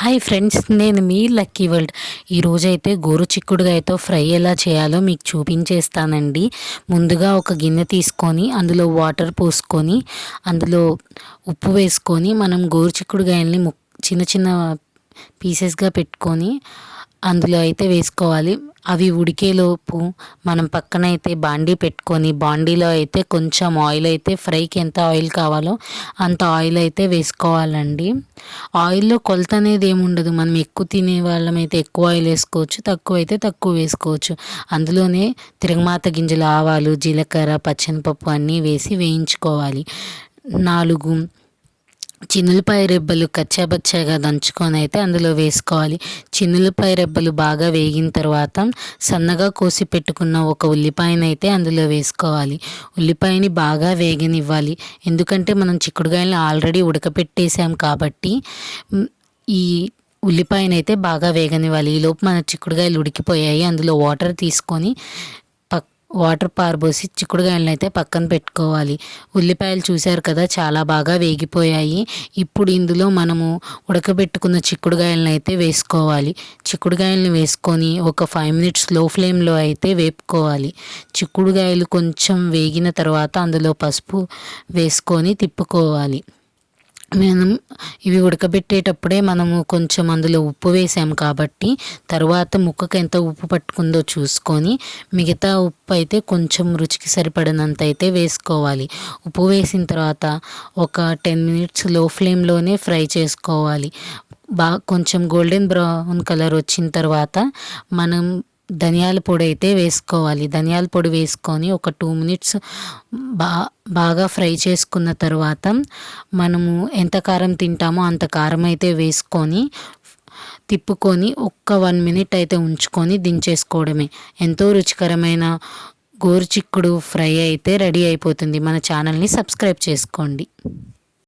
Hi friends, నేను మీ lucky world. ఈరోజైతే గోరు చిక్కుడుగాయతో ఫ్రై ఎలా చేయాలో మీకు చూపించేస్తానండి. ముందుగా ఒక గిన్నె తీసుకొని అందులో వాటర్ పోసుకొని అందులో ఉప్పు వేసుకొని మనం గోరు చిక్కుడుగాయల్ని చిన్న చిన్న పీసెస్గా పెట్టుకొని అందులో అయితే వేసుకోవాలి. అవి ఉడికేలోపు మనం పక్కన అయితే బాండీ పెట్టుకొని బాండీలో అయితే కొంచెం ఆయిల్ అయితే ఫ్రైకి ఎంత ఆయిల్ కావాలో అంత ఆయిల్ అయితే వేసుకోవాలండి. ఆయిల్లో కొలత అనేది ఏముండదు. మనం ఎక్కువ తినే వాళ్ళమైతే ఎక్కువ ఆయిల్ వేసుకోవచ్చు, తక్కువ అయితే తక్కువ వేసుకోవచ్చు. అందులోనే తిరగమాత గింజలు, ఆవాలు, జీలకర్ర, పచ్చనిపప్పు అన్నీ వేసి వేయించుకోవాలి. 4 చిన్నులపాయ రెబ్బలు కచ్చాబచ్చాగా దంచుకొని అయితే అందులో వేసుకోవాలి. చిన్నులపాయ రెబ్బలు బాగా వేగిన తర్వాత సన్నగా కోసి పెట్టుకున్న ఒక ఉల్లిపాయనైతే అందులో వేసుకోవాలి. ఉల్లిపాయని బాగా వేగనివ్వాలి. ఎందుకంటే మనం చిక్కుడుకాయలను ఆల్రెడీ ఉడకపెట్టేసాం కాబట్టి ఈ ఉల్లిపాయనైతే బాగా వేగనివ్వాలి. ఈలోపు మన చిక్కుడుకాయలు ఉడికిపోయాయి. అందులో వాటర్ తీసుకొని వాటర్ పారబోసి చిక్కుడుకాయలను అయితే పక్కన పెట్టుకోవాలి. ఉల్లిపాయలు చూశారు కదా, చాలా బాగా వేగిపోయాయి. ఇప్పుడు ఇందులో మనము ఉడకబెట్టుకున్న చిక్కుడుకాయలను అయితే వేసుకోవాలి. చిక్కుడుకాయలను వేసుకొని ఒక 5 minutes లో ఫ్లేమ్లో అయితే వేపుకోవాలి. చిక్కుడుకాయలు కొంచెం వేగిన తర్వాత అందులో పసుపు వేసుకొని తిప్పుకోవాలి. మనం ఇవి ఉడకబెట్టేటప్పుడే మనము కొంచెం అందులో ఉప్పు వేసాము కాబట్టి తర్వాత ముక్కకు ఎంత ఉప్పు పట్టుకుందో చూసుకొని మిగతా ఉప్పు అయితే కొంచెం రుచికి సరిపడినంత అయితే వేసుకోవాలి. ఉప్పు వేసిన తర్వాత ఒక 10 minutes లో ఫ్లేమ్లోనే ఫ్రై చేసుకోవాలి. కొంచెం గోల్డెన్ బ్రౌన్ కలర్ వచ్చిన తర్వాత మనం ధనియాల పొడి అయితే వేసుకోవాలి. ధనియాల పొడి వేసుకొని ఒక 2 minutes బాగా ఫ్రై చేసుకున్న తర్వాత మనము ఎంత కారం తింటామో అంత కారం అయితే వేసుకొని తిప్పుకొని ఒక్క 1 minute అయితే ఉంచుకొని దించేసుకోవడమే. ఎంతో రుచికరమైన గోరుచిక్కుడు ఫ్రై అయితే రెడీ అయిపోతుంది. మన ఛానల్ని సబ్స్క్రైబ్ చేసుకోండి.